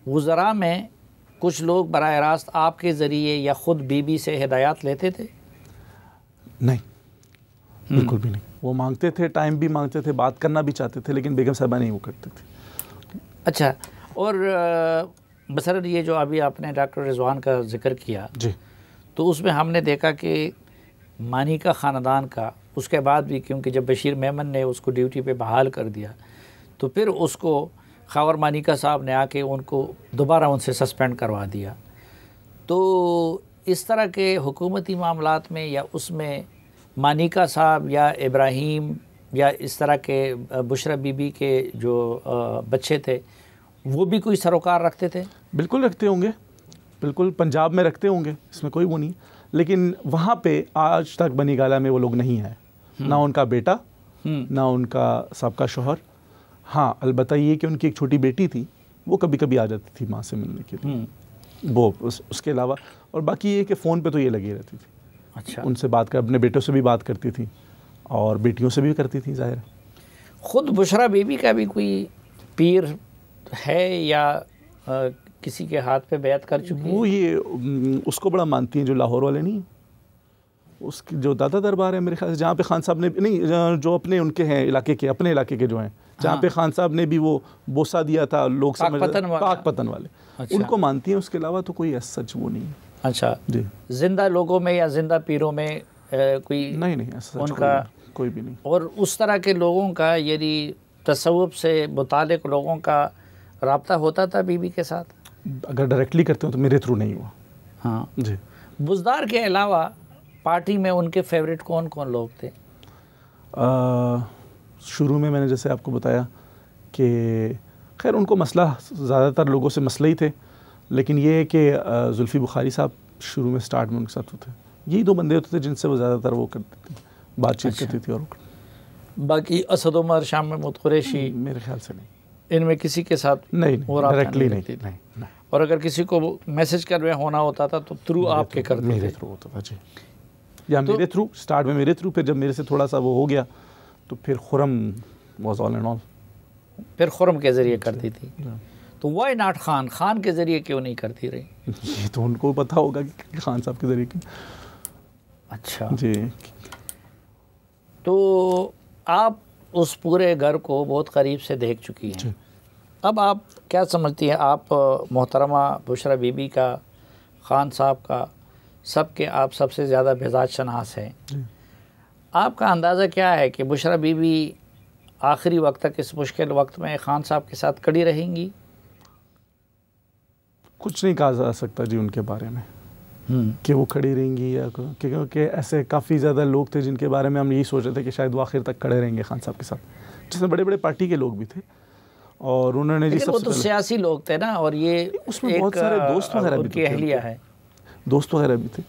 वज़रा में कुछ लोग बराह रास्त आपके ज़रिए या ख़ुद बीबी से हिदायत लेते थे? नहीं, बिल्कुल भी नहीं। वो मांगते थे, टाइम भी मांगते थे, बात करना भी चाहते थे, लेकिन बेगम साहबा नहीं वो करते थे। अच्छा, और बसरत ये जो अभी आपने डॉक्टर रिजवान का जिक्र किया जी, तो उसमें हमने देखा कि मानिका ख़ानदान का उसके बाद भी, क्योंकि जब बशीर मेमन ने उसको ड्यूटी पे बहाल कर दिया तो फिर उसको खावर मानिका साहब ने आके उनको दोबारा उनसे सस्पेंड करवा दिया। तो इस तरह के हुकूमती मामलात में या उसमें मानिका साहब या इब्राहीम या इस तरह के बुशरा बीबी के जो बच्चे थे वो भी कोई सरोकार रखते थे? बिल्कुल रखते होंगे, बिल्कुल पंजाब में रखते होंगे, इसमें कोई वो नहीं, लेकिन वहाँ पे आज तक बनीगाला में वो लोग नहीं हैं, ना उनका बेटा ना उनका सबका शोहर। हाँ, अलबत्ता ये कि उनकी एक छोटी बेटी थी, वो कभी कभी आ जाती थी माँ से मिलने के लिए, वो उसके अलावा, और बाकी ये कि फ़ोन पे तो ये लगी रहती थी। अच्छा, उनसे बात कर, अपने बेटों से भी बात करती थी और बेटियों से भी करती थी, ज़ाहिर। ख़ुद बुशरा बीबी का भी कोई पीर है या किसी के हाथ पे बैत कर चुकी वो है? ये उसको बड़ा मानती हैं, जो लाहौर वाले नहीं, उसकी जो दादा दरबार है मेरे ख्याल से, जहाँ पे खान साहब ने नहीं, जो अपने उनके हैं इलाके के, अपने इलाके के जो हैं, जहाँ पे खान साहब ने भी वो बोसा दिया था, लोग समझ पाकपतन वाले, अच्छा। उनको मानती हैं। उसके अलावा तो कोई सच वो नहीं है। अच्छा जी, जिंदा लोगों में या जिंदा पीरों में कोई नहीं ऐसा उनका कोई भी नहीं। और उस तरह के लोगों का, यदि तसव्वुफ से मुतालिक लोगों का राब्ता होता था बीबी के साथ? अगर डायरेक्टली करते हो तो मेरे थ्रू नहीं हुआ। हाँ जी। बुज़दार के अलावा पार्टी में उनके फेवरेट कौन कौन लोग थे? शुरू में मैंने जैसे आपको बताया कि खैर उनको मसला, ज़्यादातर लोगों से मसले ही थे, लेकिन ये है कि जुल्फ़ी बुखारी साहब शुरू में स्टार्ट में उनके साथ होते, यही 2 बंदे होते थे जिनसे वो ज़्यादातर वो करते थे, बातचीत करती थी। और बाकी असद उमर, शाम महमूद कुरैशी, मेरे ख्याल से नहीं, इनमें किसी के साथ नहीं डायरेक्टली नहीं। और अगर किसी को मैसेज करवे होना होता था तो थ्रू आपके करते थे? मेरे थ्रू होता था जी, या मेरे थ्रू, स्टार्ट में मेरे थ्रू, फिर जब मेरे से थोड़ा सा वो हो गया तो फिर Khurram was all and all, फिर खुरम के ज़रिए करती थी। तो वाई नॉट खान के ज़रिए क्यों नहीं करती रही? ये तो उनको पता होगा कि खान साहब के ज़रिए क्यों। अच्छा जी। तो आप उस पूरे घर को बहुत करीब से देख चुकी हैं, अब आप क्या समझती हैं? आप मोहतरमा बुशरा बीबी का, खान साहब का, सबके आप सबसे ज़्यादा मिजाज शनास हैं, आपका अंदाज़ा क्या है कि बुशरा बीबी आखिरी वक्त तक, इस मुश्किल वक्त में खान साहब के साथ खड़ी रहेंगी? कुछ नहीं कहा जा सकता जी उनके बारे में कि वो खड़ी रहेंगी, या क्योंकि ऐसे काफ़ी ज़्यादा लोग थे जिनके बारे में हम यही सोच रहे थे कि शायद वो आखिर तक खड़े रहेंगे खान साहब के साथ, जिसमें बड़े बड़े पार्टी के लोग भी थे, और उन्होंने जी वो तो सियासी लोग थे ना, और ये उसमें बहुत सारे दोस्त वगैरह भी थे, अहलिया है, दोस्त वगैरह भी थे।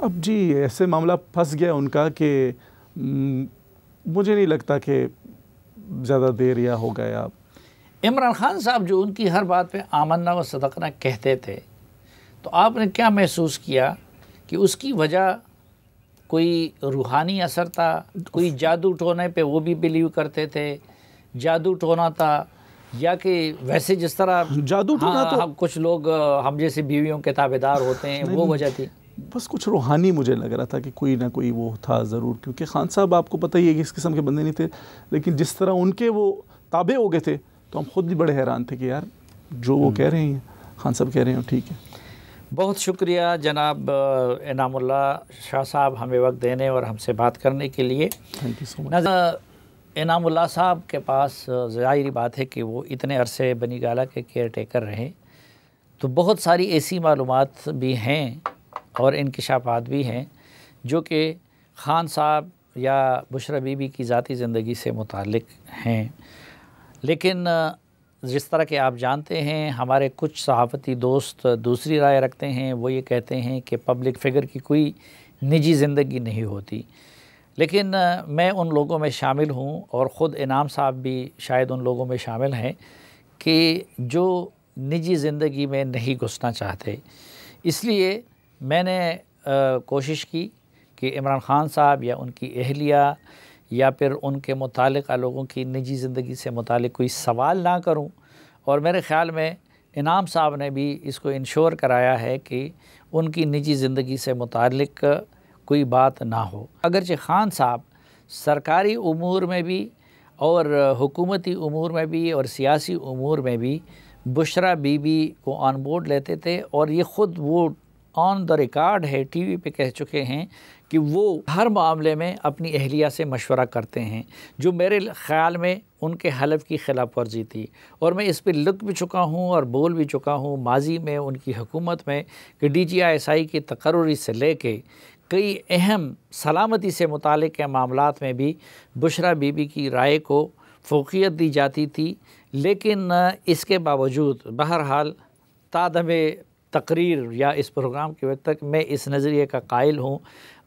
अब जी ऐसे मामला फंस गया उनका कि मुझे नहीं लगता कि ज़्यादा देर या हो गया। इमरान खान साहब जो उनकी हर बात पे आमन्ना व सदकना कहते थे, तो आपने क्या महसूस किया कि उसकी वजह कोई रूहानी असर था, कोई जादू टोने पे वो भी बिलीव करते थे, जादू टोना था, या कि वैसे जिस तरह जादू टोना तो कुछ लोग हम जैसे बीवियों के ताबेदार होते हैं, वो वजह थी? बस कुछ रूहानी मुझे लग रहा था कि कोई ना कोई वो था ज़रूर, क्योंकि खान साहब आपको पता ही है कि इस किस्म के बंदे नहीं थे, लेकिन जिस तरह उनके वो ताबे हो गए थे तो हम खुद भी बड़े हैरान थे कि यार जो वो कह रहे हैं खान साहब कह रहे हैं ठीक है। बहुत शुक्रिया जनाब इनामुल्लाह शाह साहब हमें वक्त देने और हमसे बात करने के लिए। Thank you so much. Inamullah साहब के पास ज़ाहिरी बात है कि वो इतने अरसे बनी गाला के केयर टेकर रहे, तो बहुत सारी ऐसी मालूमात भी हैं और इंकिशाफात भी हैं जो कि ख़ान साहब या बुशरा बीबी की ज़ाती ज़िंदगी से मुताल्लिक़ हैं। लेकिन जिस तरह के आप जानते हैं, हमारे कुछ सहाफ़ती दोस्त दूसरी राय रखते हैं। वो ये कहते हैं कि पब्लिक फ़िगर की कोई निजी ज़िंदगी नहीं होती। लेकिन मैं उन लोगों में शामिल हूँ और ख़ुद इनाम साहब भी शायद उन लोगों में शामिल हैं कि जो निजी ज़िंदगी में नहीं घुसना चाहते। इसलिए मैंने कोशिश की कि इमरान ख़ान साहब या उनकी अहलिया या फिर उनके मुतालिका लोगों की निजी ज़िंदगी से मुतालिक कोई सवाल ना करूं, और मेरे ख़्याल में इनाम साहब ने भी इसको इंश्योर कराया है कि उनकी निजी ज़िंदगी से मुतालिक कोई बात ना हो। अगरचे ख़ान साहब सरकारी उमूर में भी और हुकूमती उमूर में भी और सियासी उमूर में भी बुशरा बीबी को ऑन बोर्ड लेते थे, और ये ख़ुद वो ऑन द रिकॉर्ड है, टीवी पे कह चुके हैं कि वो हर मामले में अपनी अहलिया से मशवरा करते हैं, जो मेरे ख़्याल में उनके हलफ की खिलाफ वर्जी थी। और मैं इस पर लिख भी चुका हूँ और बोल भी चुका हूँ माजी में उनकी हुकूमत में कि DGISI की तकर्री से लेके कई अहम सलामती से मुतालिक के मामलात में भी बुशरा बीबी की राय को फ़ौक़ियत दी जाती थी। लेकिन इसके बावजूद बहरहाल तादमे तकरीर या इस प्रोग्राम के वक्त तक मैं इस नज़रिए का कायल हूँ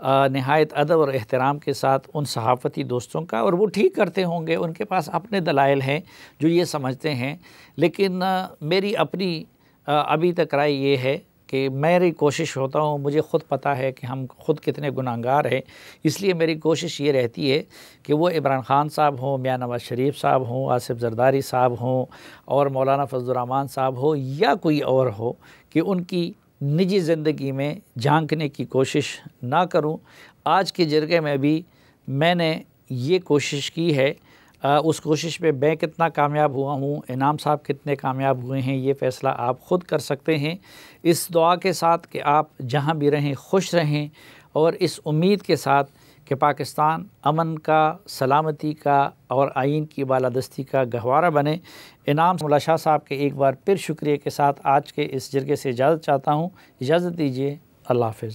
नहायत अदब और एहतराम के साथ उन सहाफ़ती दोस्तों का, और वो ठीक करते होंगे, उनके पास अपने दलाइल हैं जो ये समझते हैं। लेकिन मेरी अपनी अभी तक राय ये है कि मेरी कोशिश होता हूँ, मुझे ख़ुद पता है कि हम ख़ुद कितने गुनाहगार हैं, इसलिए मेरी कोशिश ये रहती है कि वो इमरान ख़ान साहब हों, मियाँ नवाज़ शरीफ साहब हों, आसिफ ज़रदारी साहब हों और मौलाना फजलुर रहमान साहब हो या कोई और हो, कि उनकी निजी ज़िंदगी में झांकने की कोशिश ना करूं। आज के जरगे में भी मैंने ये कोशिश की है। उस कोशिश पे मैं कितना कामयाब हुआ हूँ, इनाम साहब कितने कामयाब हुए हैं, ये फ़ैसला आप ख़ुद कर सकते हैं। इस दुआ के साथ कि आप जहाँ भी रहें खुश रहें, और इस उम्मीद के साथ कि पाकिस्तान अमन का, सलामती का और आइन की बालादस्ती का गहवारा बने। इनाम शाह साहब के एक बार फिर शुक्रिया के साथ आज के इस जरगे से इजाज़त चाहता हूँ। इजाज़त दीजिए। अल्लाह हाफ़िज़।